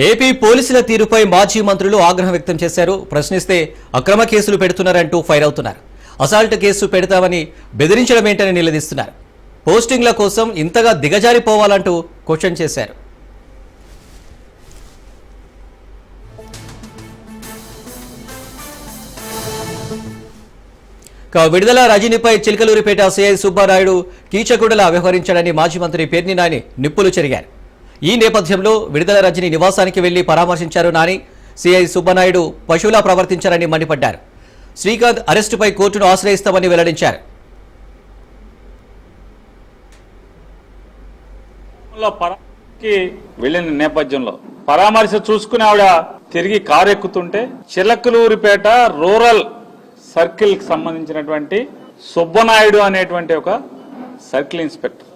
AP పోలీసుల తీరుపై మాజీ మంత్రులు ఆగ్రహం వ్యక్తం చేశారు. ప్రశ్నిస్తే అక్రమ కేసులు పెడుతున్నారంటూ ఫైర్ అవుతున్నారు. అసాల్ట్ కేసు పెడతామని బెదిరించడమేంటని నిలదీస్తున్నారు. పోస్టింగ్ల కోసం ఇంతగా దిగజారిపోవాలంటూ క్వశ్చన్ చేశారు. విడుదల రజనీపై చిలకలూరిపేట సిఐ సుబ్బారాయుడు కీచకుడలా వ్యవహరించాడని మాజీ మంత్రి పేర్ని నాని నిప్పులు చెరిగారు. ఈ నేపథ్యంలో విడుదల రజనీ నివాసానికి వెళ్లి పరామర్శించారు నాని. సిఐ సుబ్బనాయుడు పశువులా ప్రవర్తించారని మండిపడ్డారు. శ్రీకాంత్ అరెస్టుపై కోర్టును ఆశ్రయిస్తామని వెల్లడించారు. వెళ్లిన నేపథ్యంలో పరామర్శ చూసుకుని ఆవిడ తిరిగి కారు ఎక్కుతుంటే చిలకలూరిపేట రూరల్ సర్కిల్ కి సంబంధించినటువంటి సుబ్బనాయుడు అనేటువంటి ఒక సర్కిల్ ఇన్స్పెక్టర్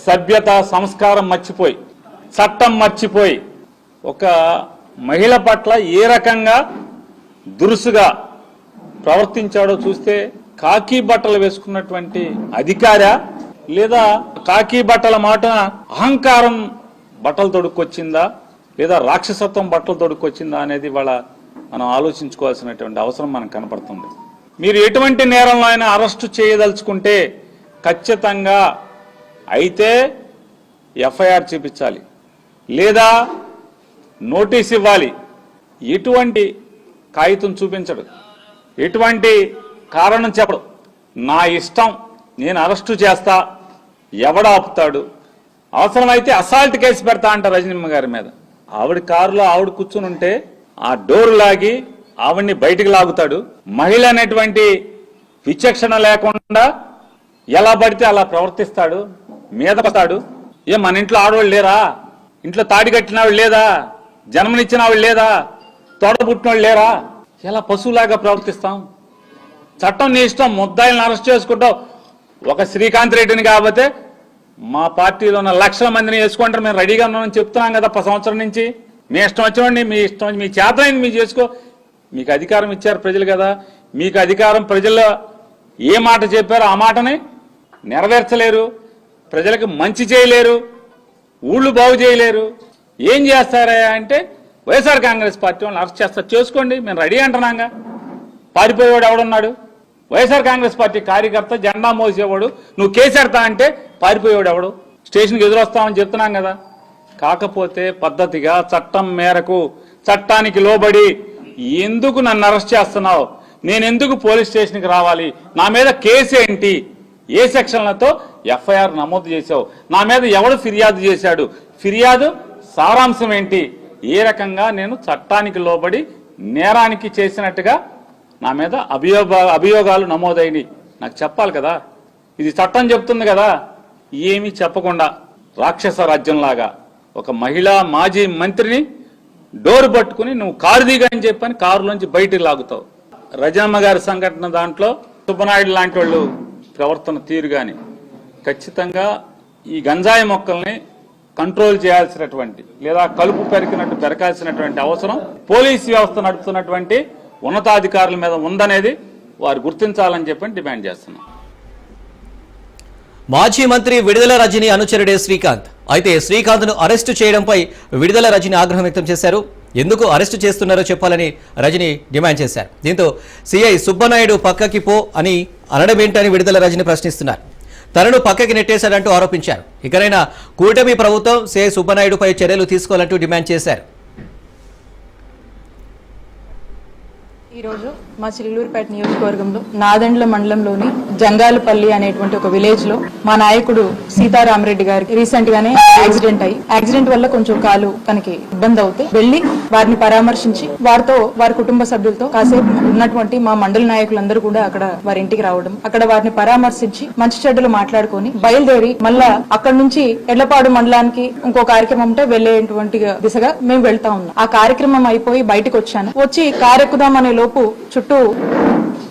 సభ్యత సంస్కారం మర్చిపోయి చట్టం మర్చిపోయి ఒక మహిళ పట్ల ఏ రకంగా దురుసుగా ప్రవర్తించాడో చూస్తే కాకి బట్టలు వేసుకున్నటువంటి అధికారా లేదా కాకి బట్టల మాట అహంకారం బట్టలు తొడుక్కొచ్చిందా లేదా రాక్షసత్వం బట్టలు తొడుక్కొచ్చిందా అనేది వాళ్ళ మనం ఆలోచించుకోవాల్సినటువంటి అవసరం మనకు కనపడుతుంది. మీరు ఎటువంటి నేరంలో అయినా అరెస్టు చేయదలుచుకుంటే ఖచ్చితంగా అయితే ఎఫ్ఐఆర్ చూపించాలి లేదా నోటీస్ ఇవ్వాలి. ఎటువంటి కాగితం చూపించడు, ఎటువంటి కారణం చెప్పడు. నా ఇష్టం, నేను అరెస్టు చేస్తా, ఎవడ ఆపుతాడు, అవసరమైతే అసాల్ట్ కేసు పెడతా అంట రజనీమ్మ గారి మీద. ఆవిడ కారులో ఆవిడ కూర్చుని ఉంటే ఆ డోర్ లాగి ఆవిడ్ని బయటికి లాగుతాడు. మహిళ అనేటువంటి విచక్షణ లేకుండా ఎలా పడితే అలా ప్రవర్తిస్తాడు, మీద పడతాడు. మన ఇంట్లో ఆడవాళ్ళు లేరా, ఇంట్లో తాడి కట్టిన వాళ్ళు లేదా, జన్మనిచ్చిన వాళ్ళు లేదా, తోడబుట్టిన వాళ్ళు లేరా? ఎలా పశువులాగా ప్రవర్తిస్తాం? చట్టం నీ ఇష్టం, ముద్దాయిలను అరెస్ట్ చేసుకుంటావు. ఒక శ్రీకాంత్ రెడ్డిని కాకపోతే మా పార్టీలో ఉన్న లక్షల మందిని వేసుకుంటారు, మేము రెడీగా ఉన్నామని చెప్తున్నాం కదా 10 సంవత్సరం నుంచి. మీ ఇష్టం వచ్చివ్వండి, మీ ఇష్టం, మీ చేతనైంది మీరు చేసుకో. మీకు అధికారం ఇచ్చారు ప్రజలు కదా, మీకు అధికారం ప్రజల్లో ఏ మాట చెప్పారో ఆ మాటని నెరవేర్చలేరు, ప్రజలకు మంచి చేయలేరు, ఊళ్ళు బాగు చేయలేరు. ఏం చేస్తారా అంటే వైఎస్ఆర్ కాంగ్రెస్ పార్టీ వాళ్ళని అరెస్ట్ చేస్తారు, చేసుకోండి, మేము రెడీ అంటున్నాగా. పారిపోయేవాడు ఎవడున్నాడు? వైఎస్ఆర్ కాంగ్రెస్ పార్టీ కార్యకర్త జెండా మోసేవాడు. నువ్వు కేసెడతా అంటే పారిపోయేవాడు ఎవడు? స్టేషన్కి ఎదురొస్తామని చెప్తున్నాం కదా. కాకపోతే పద్ధతిగా చట్టం మేరకు చట్టానికి లోబడి ఎందుకు నన్ను అరెస్ట్ చేస్తున్నావు, నేను ఎందుకు పోలీస్ స్టేషన్కి రావాలి, నా మీద కేసు ఏంటి, ఏ సెక్షన్లతో ఎఫ్ఐఆర్ నమోదు చేశావు, నా మీద ఎవడు ఫిర్యాదు చేశాడు, ఫిర్యాదు సారాంశం ఏంటి, ఏ రకంగా నేను చట్టానికి లోబడి నేరానికి చేసినట్టుగా నా మీద అభియోగాలు నమోదైనవి నాకు చెప్పాలి కదా. ఇది చట్టం చెప్తుంది కదా. ఏమీ చెప్పకుండా రాక్షస రాజ్యంలాగా ఒక మహిళా మాజీ మంత్రిని డోర్ పట్టుకుని నువ్వు కారు దిగని చెప్పని కారులోంచి బయటికి లాగుతావు. రజనమ్మ గారి సంఘటన దాంట్లో సుబ్బనాయుడు లాంటి వాళ్ళు ప్రవర్తన తీరు కానీ ఖచ్చితంగా ఈ గంజాయి మొక్కల్ని కంట్రోల్ చేయాల్సినటువంటి లేదా కలుపు పెరికినట్టు పెరకాల్సినటువంటి అవసరం పోలీస్ వ్యవస్థ నడుపుతున్నటువంటి ఉన్నతాధికారుల మీద ఉందనేది వారు గుర్తించాలని చెప్పని డిమాండ్ చేస్తున్నాం. మాజీ మంత్రి విడుదల రజనీ అనుచరుడే శ్రీకాంత్. అయితే శ్రీకాంత్ను అరెస్టు చేయడంపై విడుదల రజనీ ఆగ్రహం వ్యక్తం చేశారు. ఎందుకు అరెస్టు చేస్తున్నారో చెప్పాలని రజనీ డిమాండ్ చేశారు. దీంతో సిఐ సుబ్బనాయుడు పక్కకి పో అని అనడమేంటని విడుదల రజనీ ప్రశ్నిస్తున్నారు. తనను పక్కకి నెట్టేశాడంటూ ఆరోపించారు. ఇకనైనా కూటమి ప్రభుత్వం సిఐ సుబ్బనాయుడుపై చర్యలు తీసుకోవాలంటూ డిమాండ్ చేశారు. ఈరోజు మా చిలకలూరిపేట నియోజకవర్గంలో నాదెండ్ల మండలంలోని జంగాలపల్లి అనేటువంటి ఒక విలేజ్ లో మా నాయకుడు సీతారామరెడ్డి గారికి రీసెంట్ గానే యాక్సిడెంట్ వల్ల కొంచెం కాలు తనకి ఇబ్బంది అవుతే వెళ్లి వారిని పరామర్శించి వారితో వారి కుటుంబ సభ్యులతో కాసేపు ఉన్నటువంటి మా మండల నాయకులందరూ కూడా అక్కడ వారి ఇంటికి రావడం, అక్కడ వారిని పరామర్శించి మంచి చెడ్డలు మాట్లాడుకొని బయలుదేరి మళ్ళా అక్కడ నుంచి ఎడ్లపాడు మండలానికి ఇంకో కార్యక్రమం ఉంటే వెళ్లేటువంటి దిశగా మేము వెళ్తా ఉన్నాం. ఆ కార్యక్రమం అయిపోయి బయటకు వచ్చి కారు ఎక్కుదామనే లోపు చుట్టూ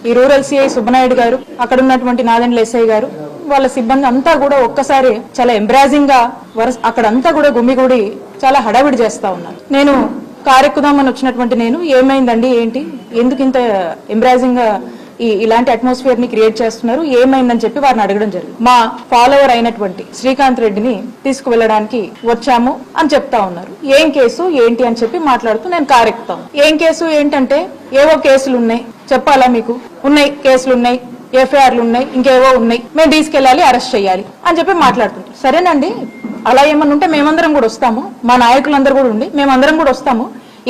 ఈ రూరల్ సిఐ సుబ్బనాయుడు గారు, అక్కడ ఉన్నటువంటి నాదెండ్ల ఎస్ఐ గారు, వాళ్ళ సిబ్బంది అంతా కూడా ఒక్కసారి చాలా ఎంబ్రాజింగ్ గా అక్కడంతా కూడా గుమ్మిగూడి చాలా హడావిడి చేస్తా ఉన్నారు. నేను కారెక్కుదామని వచ్చినటువంటి నేను ఏమైందండి, ఏంటి, ఎందుకు ఇంత ఎంబ్రాజింగ్ గా ఇలాంటి అట్మాస్ఫియర్ ని క్రియేట్ చేస్తున్నారు, ఏమైందని చెప్పి వారిని అడగడం జరిగింది. మా ఫాలోవర్ అయినటువంటి శ్రీకాంత్ రెడ్డిని తీసుకువెళ్ళడానికి వచ్చాము అని చెప్తా ఉన్నారు. ఏం కేసు ఏంటి అని చెప్పి మాట్లాడుతూ నేను కారు ఎక్కుతాను. ఏం కేసు ఏంటంటే ఏవో కేసులు ఉన్నాయి, చెప్పాలా మీకు? ఉన్నాయి, కేసులు ఉన్నాయి, ఎఫ్ఐఆర్లు ఉన్నాయి, ఇంకేవో ఉన్నాయి, మేము తీసుకెళ్లాలి, అరెస్ట్ చేయాలి అని చెప్పి మాట్లాడుతుంటారు. సరేనండి, అలా ఏమన్నా ఉంటే మేమందరం కూడా వస్తాము, మా నాయకులందరూ కూడా ఉండి మేమందరం కూడా వస్తాము.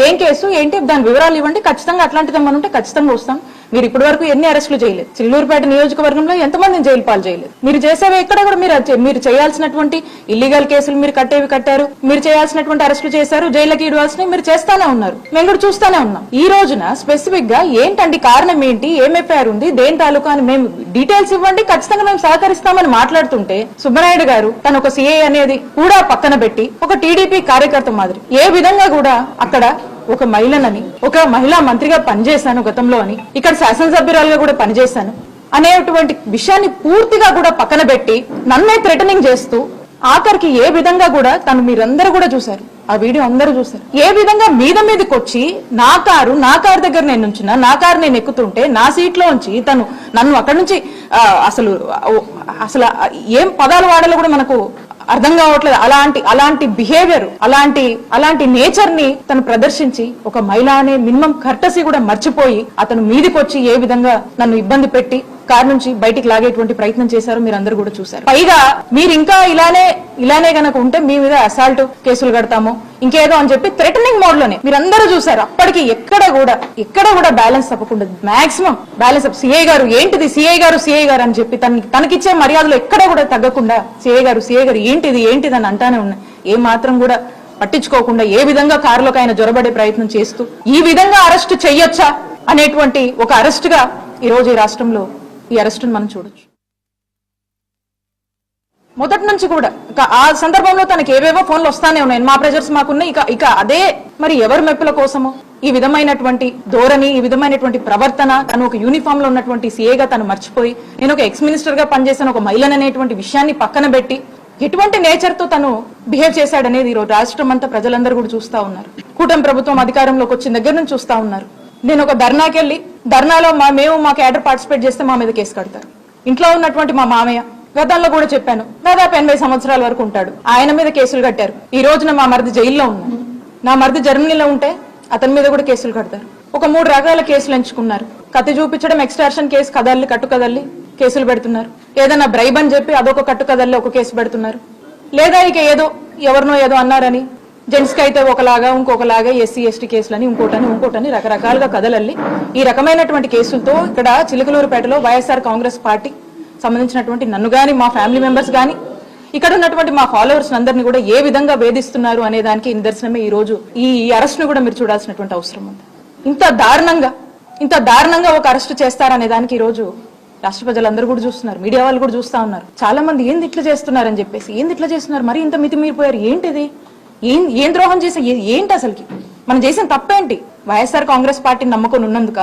ఏం కేసు ఏంటి దాని వివరాలు ఇవ్వండి, ఖచ్చితంగా అట్లాంటిది ఏమన్నా ఉంటే ఖచ్చితంగా వస్తాం. మీరు ఇప్పటి వరకు ఎన్ని అరెస్టులు చేయలేదు, చిల్లూరుపేట నియోజకవర్గంలో ఎంతమందిని జైలు పాలు చేయలేదు. మీరు చేసేవి ఎక్కడ కూడా మీరు చేయాల్సినటువంటి ఇల్లీగల్ కేసులు మీరు కట్టారు, మీరు చేయాల్సినటువంటి అరెస్టులు చేశారు, జైలుకి ఇవ్వాల్సినవి మీరు చేస్తానే ఉన్నారు, మేము కూడా చూస్తానే ఉన్నాం. ఈ రోజున స్పెసిఫిక్ గా ఏంటండి కారణం ఏంటి, ఏం ఎఫ్ఐఆర్ ఉంది, దేని తాలూకా అని మేము డీటెయిల్స్ ఇవ్వండి, ఖచ్చితంగా మేము సహకరిస్తామని మాట్లాడుతుంటే సుబ్బనాయుడు గారు తను ఒక సిఐ అనేది కూడా పక్కన పెట్టి ఒక టీడీపీ కార్యకర్త మాదిరి ఏ విధంగా కూడా అక్కడ ఒక మహిళనని, ఒక మహిళా మంత్రిగా పనిచేశాను గతంలో అని, ఇక్కడ శాసనసభ్యురాలుగా కూడా పనిచేశాను అనేటువంటి విషయాన్ని పూర్తిగా కూడా పక్కన పెట్టి నన్నే థ్రెటనింగ్ చేస్తూ ఆఖరికి ఏ విధంగా కూడా తను మీరందరూ కూడా చూశారు, ఆ వీడియో అందరూ చూశారు, ఏ విధంగా మీదకి వచ్చి నా కారు దగ్గర నేను ఉంచిన, నా కారు నేను ఎక్కుతుంటే నా సీట్ లో ఉంచి తను నన్ను అక్కడి నుంచి అసలు ఏం పదాలు వాడాలో కూడా మనకు అర్థం కావట్లేదు. అలాంటి బిహేవియర్, అలాంటి నేచర్ ని తను ప్రదర్శించి ఒక మహిళ అనే మినిమం కర్టసీ కూడా మర్చిపోయి అతను మీదికి వచ్చి ఏ విధంగా నన్ను ఇబ్బంది పెట్టి కారు నుంచి బయటికి లాగేటువంటి ప్రయత్నం చేశారు మీరందరూ కూడా చూశారు. పైగా మీరు ఇంకా ఇలానే గనక ఉంటే మీ మీద అసాల్ట్ కేసులు కడతాము ఇంకేదో అని చెప్పి థ్రెటనింగ్ మోడ్ లోనే మీరందరూ చూశారు. అప్పటికి ఎక్కడ కూడా బ్యాలెన్స్ తప్పకుండా మాక్సిమం బ్యాలెన్స్ సిఐ గారు ఏంటిది, సిఐ గారు అని చెప్పి తనకిచ్చే మర్యాదలో ఎక్కడ కూడా తగ్గకుండా సిఐ గారు ఏంటిది అని అంటానే ఉన్నాయి. ఏ మాత్రం కూడా పట్టించుకోకుండా ఏ విధంగా కారులోకి ఆయన జొరబడే ప్రయత్నం చేస్తూ ఈ విధంగా అరెస్ట్ చెయ్యొచ్చా అనేటువంటి ఒక అరెస్ట్ గా ఈ రోజు ఈ రాష్ట్రంలో ఈ అరెస్టును మనం చూడొచ్చు. మొదటి నుంచి కూడా ఆ సందర్భంలో తనకి ఏవేవో ఫోన్లు వస్తానే ఉన్నాయి, మా ప్రెజర్స్ మాకున్నాయి. ఇక అదే మరి ఎవరి మెప్పుల కోసమో ఈ విధమైనటువంటి ధోరణి, ఈ విధమైనటువంటి ప్రవర్తన, తను ఒక యూనిఫామ్ లో ఉన్నటువంటి సీఏగా తను మర్చిపోయి నేను ఒక ఎక్స్ మినిస్టర్ గా పనిచేసిన ఒక మహిళననేటువంటి విషయాన్ని పక్కన పెట్టి ఎటువంటి నేచర్ తో తను బిహేవ్ చేశాడనేది ఈ రోజు రాష్ట్రం అంతా ప్రజలందరూ కూడా చూస్తా ఉన్నారు. కూటమి ప్రభుత్వం అధికారంలోకి వచ్చిన దగ్గర నుంచి చూస్తా ఉన్నారు. నేను ఒక ధర్నాకి వెళ్ళి ధర్నాలో మా క్యాడర్ పార్టిసిపేట్ చేస్తే మా మీద కేసు కడతారు. ఇంట్లో ఉన్నటువంటి మా మామయ్య గతంలో కూడా చెప్పాను దాదాపు 80 సంవత్సరాల వరకు ఉంటాడు, ఆయన మీద కేసులు కట్టారు. ఈ రోజున మా మరిది జైల్లో ఉన్నాడు, నా మరిది జర్మనీలో ఉంటే అతని మీద కూడా కేసులు కడతారు. ఒక 3 రకాల కేసులు ఎంచుకున్నారు. కత్తి చూపించడం ఎక్స్టార్షన్ కేసు, కట్టు కేసులు పెడుతున్నారు. ఏదైనా బ్రైబ్ అని చెప్పి అదొక కట్టు ఒక కేసు పెడుతున్నారు. లేదా ఇక ఎవరినో ఏదో అన్నారని జెంట్స్ కి అయితే ఒకలాగా ఇంకొకలాగా ఎస్సీ ఎస్టీ కేసులని ఇంకోటని రకరకాలుగా కథలల్లి ఈ రకమైనటువంటి కేసులతో ఇక్కడ చిలకలూరుపేటలో వైఎస్ఆర్ కాంగ్రెస్ పార్టీ సంబంధించినటువంటి నన్ను గాని, మా ఫ్యామిలీ మెంబర్స్ గాని, ఇక్కడ ఉన్నటువంటి మా ఫాలోవర్స్ అందరినీ కూడా ఏ విధంగా వేధిస్తున్నారు అనే దానికి నిదర్శనమే ఈ రోజు ఈ అరెస్ట్ ను కూడా మీరు చూడాల్సినటువంటి అవసరం ఉంది. ఇంత దారుణంగా ఒక అరెస్ట్ చేస్తారనే దానికి ఈ రోజు రాష్ట్ర ప్రజలందరూ కూడా చూస్తున్నారు, మీడియా వాళ్ళు కూడా చూస్తా ఉన్నారు. చాలా మంది ఏంది ఇట్లా చేస్తున్నారని చెప్పేసి, ఏంది ఇట్లా చేస్తున్నారు, మరి ఇంత మితిమీరిపోయారు, ఏంటిది, ఏం ద్రోహం చేసే, ఏంటి అసలుకి మనం చేసిన తప్పేంటి? వైఎస్ఆర్ కాంగ్రెస్ పార్టీని నమ్ముకొని ఉన్నందుక,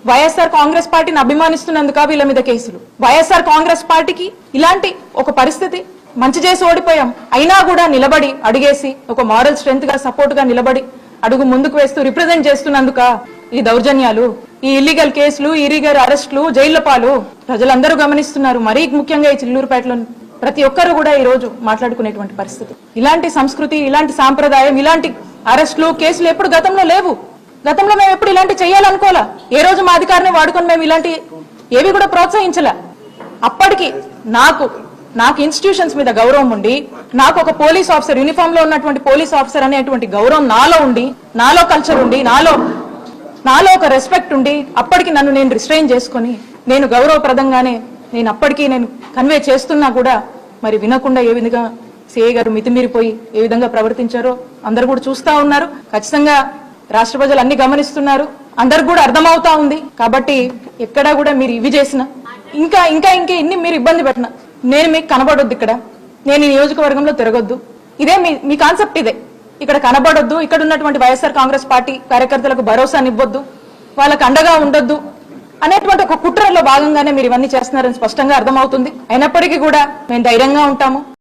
వైఎస్ఆర్ కాంగ్రెస్ పార్టీని అభిమానిస్తున్నందుక వీళ్ళ మీద కేసులు? వైఎస్ఆర్ కాంగ్రెస్ పార్టీకి ఇలాంటి ఒక పరిస్థితి, మంచి చేసి ఓడిపోయాం అయినా కూడా నిలబడి అడిగేసి ఒక మారల్ స్ట్రెంత్ గా సపోర్ట్ గా నిలబడి అడుగు ముందుకు వేస్తూ రిప్రజెంట్ చేస్తున్నందుక ఈ దౌర్జన్యాలు, ఈ ఇల్లీగల్ కేసులు, ఇల్లీగల్ అరెస్టులు, జైళ్ల పాలు ప్రజలందరూ గమనిస్తున్నారు. మరీ ముఖ్యంగా ఈ చిల్లూరుపేటలో ప్రతి ఒక్కరు కూడా ఈ రోజు మాట్లాడుకునేటువంటి పరిస్థితి. ఇలాంటి సంస్కృతి, ఇలాంటి సాంప్రదాయం, ఇలాంటి అరెస్టులు, కేసులు ఎప్పుడు గతంలో లేవు. గతంలో మేము ఎప్పుడు ఇలాంటి చేయాలనుకోలే. ఏ రోజు మా అధికారాన్ని వాడుకొని మేము ఇలాంటి ఏవి కూడా ప్రోత్సహించలే. అప్పటికి నాకు ఇన్స్టిట్యూషన్స్ మీద గౌరవం ఉండి, నాకు ఒక పోలీస్ ఆఫీసర్, యూనిఫామ్ లో ఉన్నటువంటి పోలీస్ ఆఫీసర్ అనేటువంటి గౌరవం నాలో ఉండి, నాలో కల్చర్ ఉండి, నాలో ఒక రెస్పెక్ట్ ఉండి, అప్పటికి నన్ను నేను రిస్ట్రైన్ చేసుకొని నేను గౌరవప్రదంగానే నేను అప్పటికీ నేను కన్వే చేస్తున్నా కూడా మరి వినకుండా ఏ విధంగా సిఐ గారు మితిమీరిపోయి ఏ విధంగా ప్రవర్తించారో అందరు కూడా చూస్తా ఉన్నారు. ఖచ్చితంగా రాష్ట్ర ప్రజలు అన్ని గమనిస్తున్నారు, అందరికి కూడా అర్థమవుతా ఉంది. కాబట్టి ఎక్కడా కూడా మీరు ఇవి చేసిన ఇంకా ఇన్ని మీరు ఇబ్బంది పెట్టిన నేను మీకు కనబడొద్దు, ఇక్కడ నేను ఈ నియోజకవర్గంలో తిరగొద్దు, ఇదే మీ కాన్సెప్ట్. ఇదే ఇక్కడ కనబడొద్దు, ఇక్కడ ఉన్నటువంటి వైఎస్ఆర్ కాంగ్రెస్ పార్టీ కార్యకర్తలకు భరోసాని ఇవ్వద్దు, వాళ్ళకు అండగా ఉండొద్దు అనేటువంటి ఒక కుట్రలో భాగంగానే మీరు ఇవన్నీ చేస్తున్నారని స్పష్టంగా అర్థమవుతుంది. అయినప్పటికీ కూడా మేము ధైర్యంగా ఉంటాము.